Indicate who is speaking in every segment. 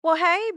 Speaker 1: Well, hey,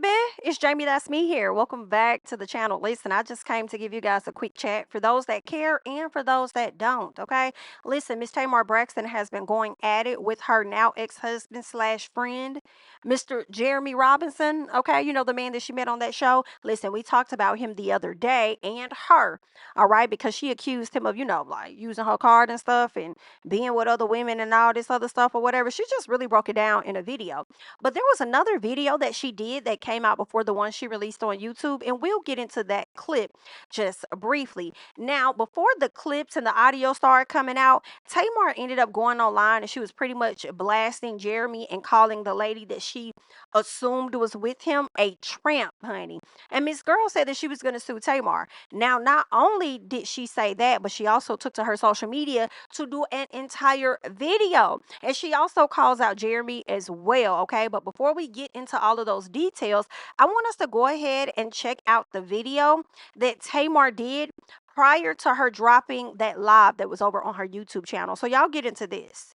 Speaker 1: it's Jamie. That's me here. Welcome back to the channel. Listen, I just came to give you guys a quick chat for those that care and for those that don't. Okay, listen, Miss Tamar Braxton has been going at it with her now ex-husband slash friend, Mr. Jeremy Robinson. Okay, you know the man that she met on that show. Listen, we talked about him the other day and her. All right, because she accused him of like using her card and stuff and being with other women and all this other stuff or whatever. She just really broke it down in a video. But there was another video that she did that came out before the one she released on YouTube, and we'll get into that clip just briefly. Now, before the clips and the audio started coming out, Tamar ended up going online and she was pretty much blasting Jeremy and calling the lady that she assumed was with him a tramp, honey. And Miss Girl said that she was going to sue Tamar. Now, not only did she say that, but she also took to her social media to do an entire video. And she also calls out Jeremy as well, okay? But before we get into all of those details, I want us to go ahead and check out the video that Tamar did prior to her dropping that live that was over on her YouTube channel. So y'all get into this.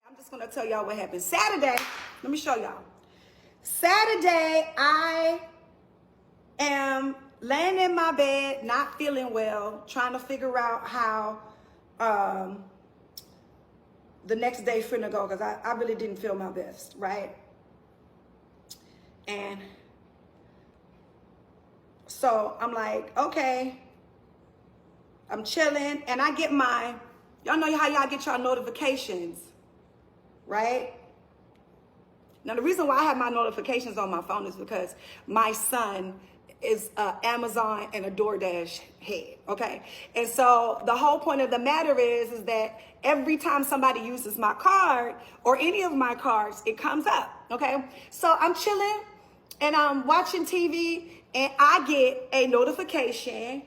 Speaker 2: I'm just going to tell y'all what happened. Saturday, let me show y'all. Saturday, I am laying in my bed, not feeling well, trying to figure out how the next day finna go, because I really didn't feel my best, right? And so I'm like, okay, I'm chilling, and I get y'all know how y'all get y'all notifications, right? Now, the reason why I have my notifications on my phone is because my son is Amazon and a DoorDash head, okay? And so the whole point of the matter is that every time somebody uses my card or any of my cards, it comes up, okay? So I'm chilling and I'm watching TV and I get a notification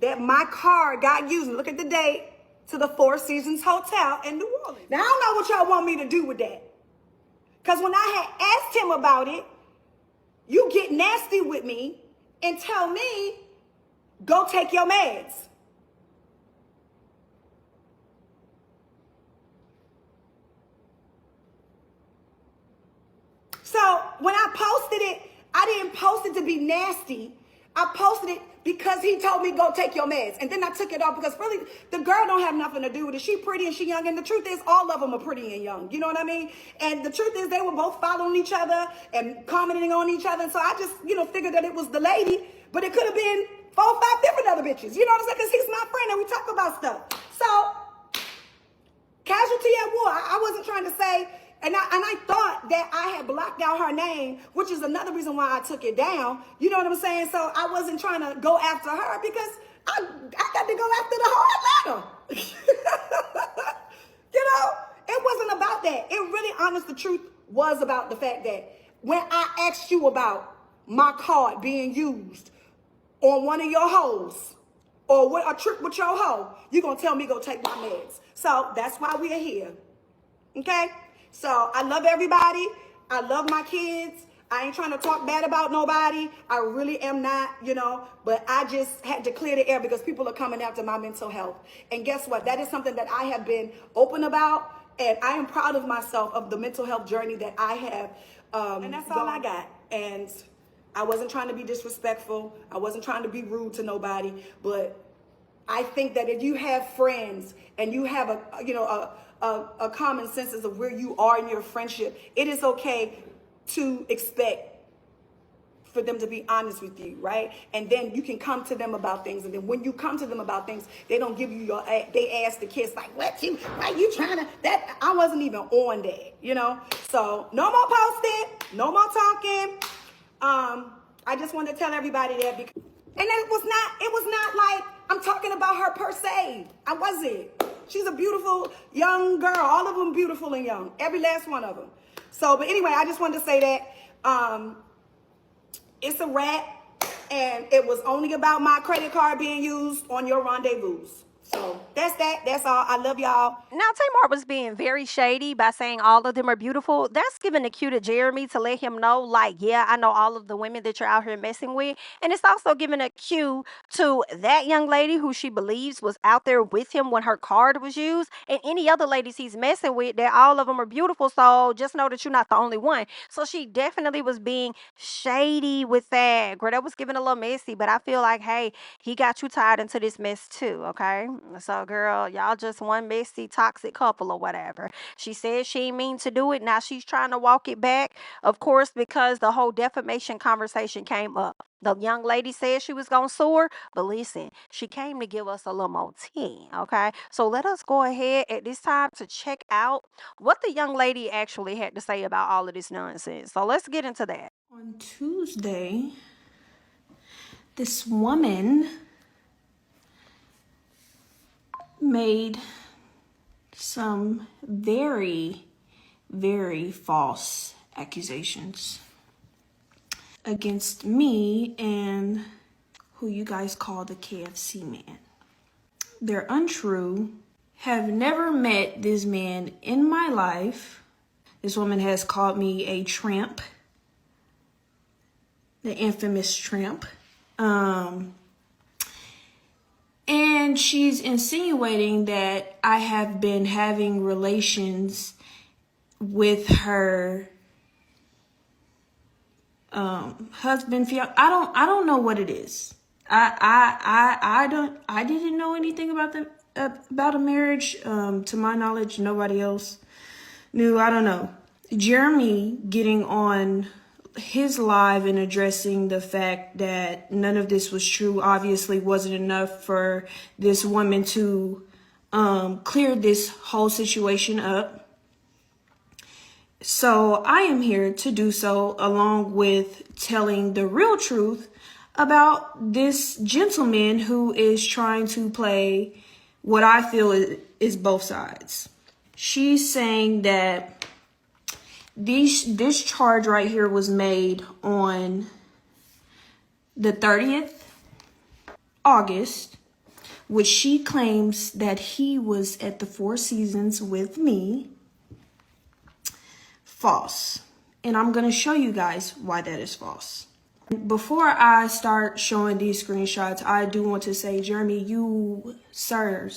Speaker 2: that my card got used, look at the date, to the Four Seasons Hotel in New Orleans. Now, I don't know what y'all want me to do with that. Because when I had asked him about it, you get nasty with me and tell me, go take your meds. So when I posted it, I didn't post it to be nasty. I posted it because he told me go take your meds. And then I took it off because really the girl don't have nothing to do with it. She pretty and she young. And the truth is all of them are pretty and young. You know what I mean? And the truth is they were both following each other and commenting on each other. And so I just, figured that it was the lady, but it could have been 4 or 5 different other bitches. You know what I'm saying? Because he's my friend and we talk about stuff. So casualty at war. I wasn't trying to say, and I thought that I had blocked out her name, which is another reason why I took it down. You know what I'm saying? So I wasn't trying to go after her because I got to go after the whole Atlanta. It wasn't about that. It really, honest, the truth was about the fact that when I asked you about my card being used on one of your hoes, or what, a trip with your hoe, you're going to tell me go take my meds. So that's why we're here. Okay? So I love everybody. I love my kids. I ain't trying to talk bad about nobody. I really am not, but I just had to clear the air because people are coming after my mental health. And guess what? That is something that I have been open about. And I am proud of myself of the mental health journey that I have. And that's all I got. And I wasn't trying to be disrespectful. I wasn't trying to be rude to nobody. But I think that if you have friends and you have a common sense of where you are in your friendship, it is okay to expect for them to be honest with you, right? And then you can come to them about things. And then when you come to them about things, they don't give you they ask the kids like, why you trying to, that, I wasn't even on that, So no more posting, no more talking. I just wanted to tell everybody that because, and it was not like I'm talking about her per se. I wasn't. She's a beautiful young girl. All of them beautiful and young. Every last one of them. So, but anyway, I just wanted to say that it's a wrap. And it was only about my credit card being used on your rendezvous. So So that's that. That's all. I love y'all.
Speaker 1: Now, Tamar was being very shady by saying all of them are beautiful. That's giving the cue to Jeremy to let him know, like, yeah, I know all of the women that you're out here messing with. And it's also giving a cue to that young lady who she believes was out there with him when her card was used, and any other ladies he's messing with, that all of them are beautiful. So just know that you're not the only one. So she definitely was being shady with that. Girl, that was giving a little messy, but I feel like, hey, he got you tied into this mess too, okay? So, girl, y'all just one messy, toxic couple or whatever. She said she ain't mean to do it. Now she's trying to walk it back, of course, because the whole defamation conversation came up. The young lady said she was going to sue her, but listen, she came to give us a little more tea, okay? So let us go ahead at this time to check out what the young lady actually had to say about all of this nonsense. So let's get into that.
Speaker 2: On Tuesday, this woman made some very, very false accusations against me and who you guys call the KFC man. They're untrue. Have never met this man in my life. This woman has called me a tramp, the infamous tramp. And she's insinuating that I have been having relations with her husband, fiance. I don't know what it is. I didn't know anything about a marriage. To my knowledge, nobody else knew. I don't know. Jeremy getting on his live and addressing the fact that none of this was true obviously wasn't enough for this woman to clear this whole situation up. So I am here to do so, along with telling the real truth about this gentleman who is trying to play what I feel is both sides. She's saying that this charge right here was made on the 30th August, which she claims that he was at the Four Seasons with me. False. And I'm going to show you guys why that is false. Before I start showing these screenshots, I do want to say, Jeremy, you, sir,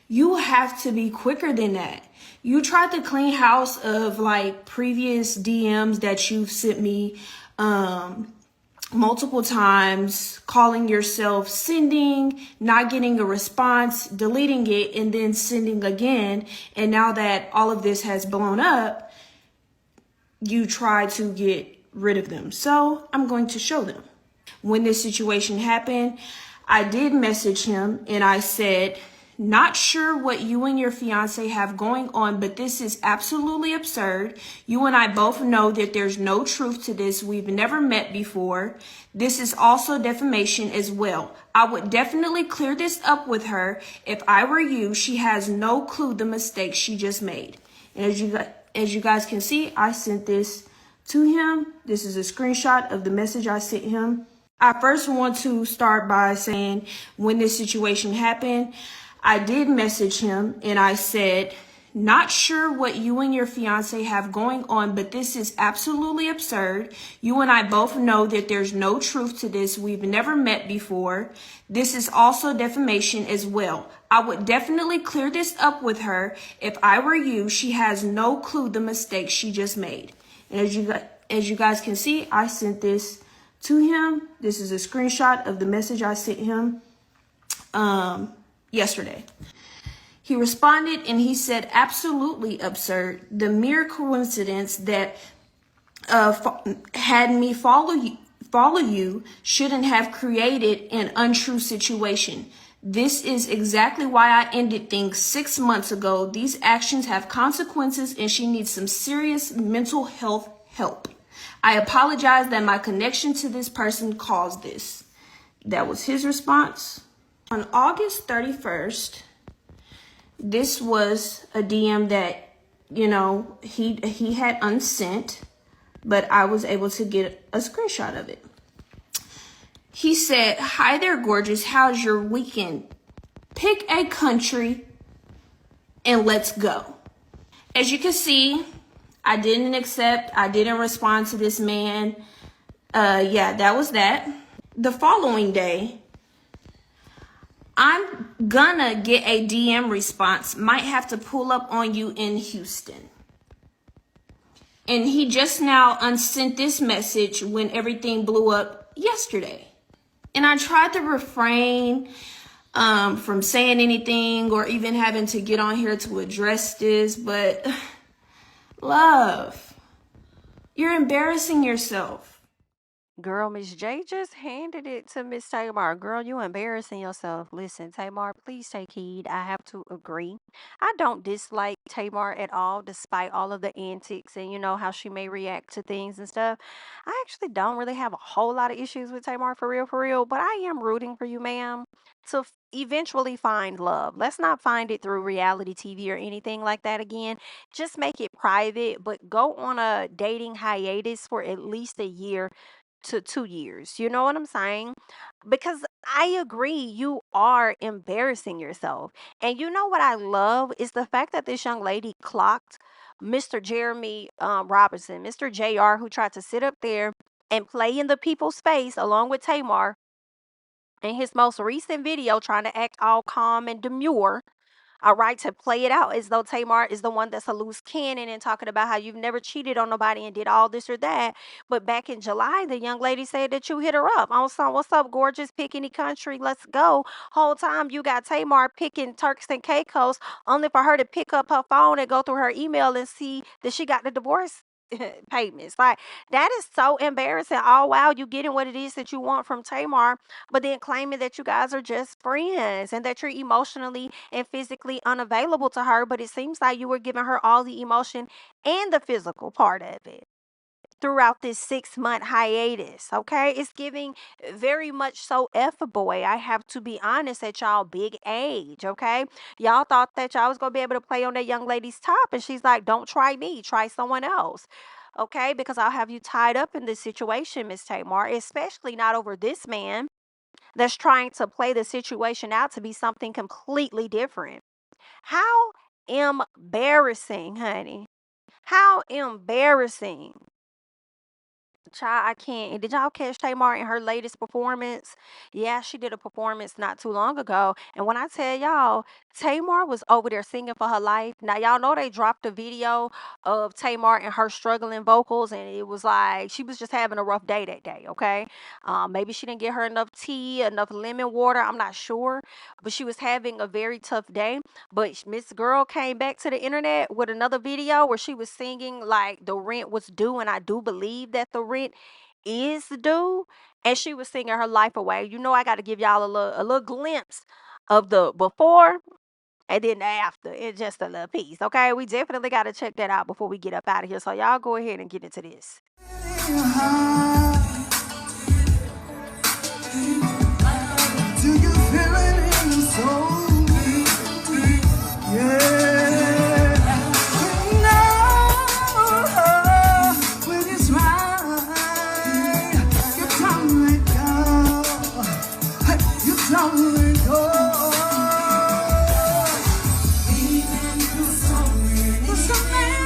Speaker 2: you have to be quicker than that. You tried to clean house of like previous DMs that you've sent me multiple times, calling yourself sending, not getting a response, deleting it, and then sending again. And now that all of this has blown up, you try to get rid of them. So I'm going to show them. When this situation happened, I did message him and I said, not sure what you and your fiance have going on, but this is absolutely absurd. You and I both know that there's no truth to this. We've never met before. This is also defamation as well. I would definitely clear this up with her. If I were you, she has no clue the mistake she just made. And as you guys can see, I sent this to him. This is a screenshot of the message I sent him. I first want to start by saying when this situation happened, I did message him and I said, not sure what you and your fiance have going on, but this is absolutely absurd. You and I both know that there's no truth to this. We've never met before. This is also defamation as well. I would definitely clear this up with her. If I were you, she has no clue the mistake she just made. And as you guys can see, I sent this to him. This is a screenshot of the message I sent him yesterday. He responded and he said, absolutely absurd. The mere coincidence that had me follow you shouldn't have created an untrue situation. This is exactly why I ended things 6 months ago. These actions have consequences and she needs some serious mental health help. I apologize that my connection to this person caused this. That was his response. On August 31st, this was a DM that, he had unsent, but I was able to get a screenshot of it. He said, hi there, gorgeous. How's your weekend?
Speaker 3: Pick a country and let's go. As you can see, I didn't respond to this man. Yeah, that was that. The following day, I'm gonna get a DM response. Might have to pull up on you in Houston. And he just now unsent this message when everything blew up yesterday. And I tried to refrain from saying anything or even having to get on here to address this, but love, you're embarrassing yourself.
Speaker 1: Girl, Miss J just handed it to Miss Tamar. Girl, you embarrassing yourself. Listen, Tamar, please take heed. I have to agree. I don't dislike Tamar at all, despite all of the antics and you know how she may react to things and stuff. I actually don't really have a whole lot of issues with Tamar for real, but I am rooting for you, ma'am, to eventually find love. Let's not find it through reality TV or anything like that again. Just make it private, but go on a dating hiatus for at least a year to 2 years. You know what I'm saying? Because I agree, you are embarrassing yourself. And you know what I love is the fact that this young lady clocked Mr. Jeremy Robinson, Mr. JR, who tried to sit up there and play in the people's face along with Tamar in his most recent video, trying to act all calm and demure, all right, to play it out as though Tamar is the one that's a loose cannon and talking about how you've never cheated on nobody and did all this or that. But back in July, the young lady said that you hit her up on some, what's up, gorgeous, pick any country, let's go. Whole time you got Tamar picking Turks and Caicos, only for her to pick up her phone and go through her email and see that she got the divorce payments. Like, that is so embarrassing. Oh wow, you getting what it is that you want from Tamar, but then claiming that you guys are just friends and that you're emotionally and physically unavailable to her. But it seems like you were giving her all the emotion and the physical part of it throughout this 6 month hiatus. Okay, it's giving very much so F a boy. I have to be honest, at y'all big age. Okay, y'all thought that y'all was gonna be able to play on that young lady's top, and she's like, don't try me, try someone else. Okay, because I'll have you tied up in this situation, Miss Tamar, especially not over this man that's trying to play the situation out to be something completely different. How embarrassing, honey. How embarrassing. Child, I can't. And did y'all catch Tamar in her latest performance? Yeah, she did a performance not too long ago. And when I tell y'all, Tamar was over there singing for her life. Now, y'all know they dropped a video of Tamar and her struggling vocals, and it was like she was just having a rough day that day, okay? Maybe she didn't get her enough tea, enough lemon water. I'm not sure. But she was having a very tough day. But Miss Girl came back to the internet with another video where she was singing like the rent was due, and I do believe that the rent is due, and she was singing her life away. You know, I got to give y'all a little glimpse of the before and then the after in just a little piece. Okay, we definitely got to check that out before we get up out of here. So y'all go ahead and get into this.
Speaker 4: Do you feel it in your soul? Yeah. No, when it's right, you don't let go. Hey, you don't let go. Even through so many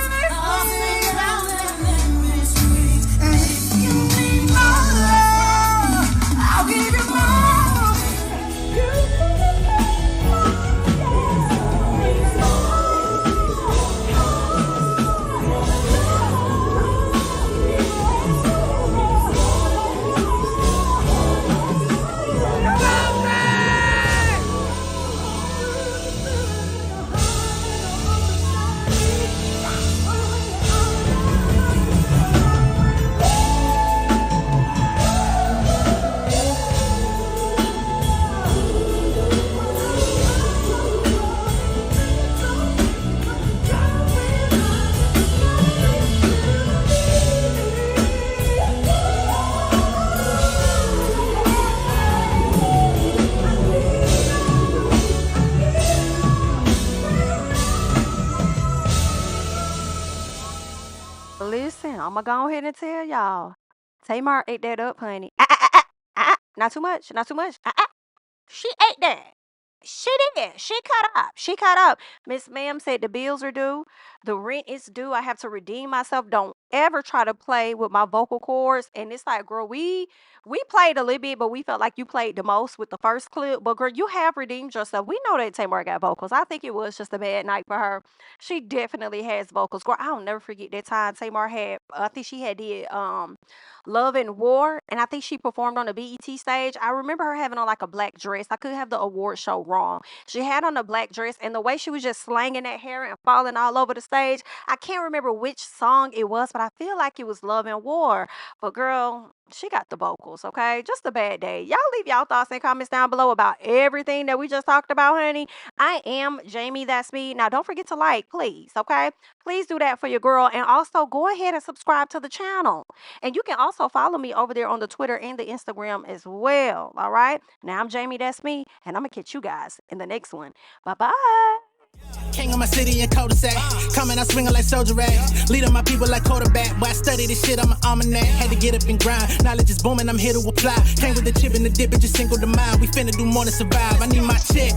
Speaker 4: and if you need my love, I'll give you more.
Speaker 1: Listen, I'm gonna go ahead and tell y'all. Tamar ate that up, honey. Ah, ah, ah, ah, ah, ah. Not too much, not too much. Ah, ah. She ate that. She did. She cut up. She cut up. Miss Ma'am said the bills are due. The rent is due. I have to redeem myself. Don't ever try to play with my vocal cords. And it's like, girl, we played a little bit, but we felt like you played the most with the first clip. But girl, you have redeemed yourself. We know that Tamar got vocals. I think it was just a bad night for her. She definitely has vocals. Girl, I'll never forget that time Tamar had. I think she had did Love and War, and I think she performed on the BET stage. I remember her having on like a black dress. I could have the award show wrong. She had on a black dress, and the way she was just slanging that hair and falling all over the stage. I can't remember which song it was, but I feel like it was Love and War. But girl, she got the vocals, okay? Just a bad day. Y'all leave y'all thoughts and comments down below about everything that we just talked about, honey. I am Jamie, that's me. Now, don't forget to like, please, okay? Please do that for your girl. And also go ahead and subscribe to the channel. And you can also follow me over there on the Twitter and the Instagram as well. All right. Now I'm Jamie, that's me. And I'm going to catch you guys in the next one. Bye bye.
Speaker 5: King of my city and cul-de-sac. Coming out swinging like soldier rag. Leading my people like quarterback. Boy, I study this shit, I'm an almanac. Had to get up and grind. Knowledge is booming, I'm here to apply. Came with the chip and the dip, it just single the mind. We finna do more than survive. I need my check.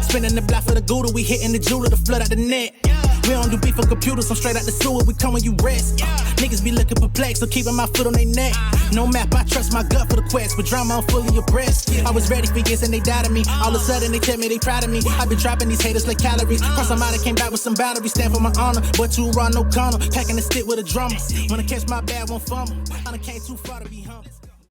Speaker 5: Spinning the block for the Gouda. We hitting the jeweler to flood out the net. We don't do beef on computers, I'm straight out the sewer. We come when you rest. Niggas be looking perplexed, so keeping my foot on their neck. No map, I trust my gut for the quest. But drama, I'm fully abreast. I was ready for years and they died of me. All of a sudden they tell me they proud of me. I been dropping these haters like calories. Cross them out, I came back with some boundaries. Stand for my honor, but too raw, no corner. Packing the stick with a drummer. Wanna catch my bad, won't fumble. I done came too far to be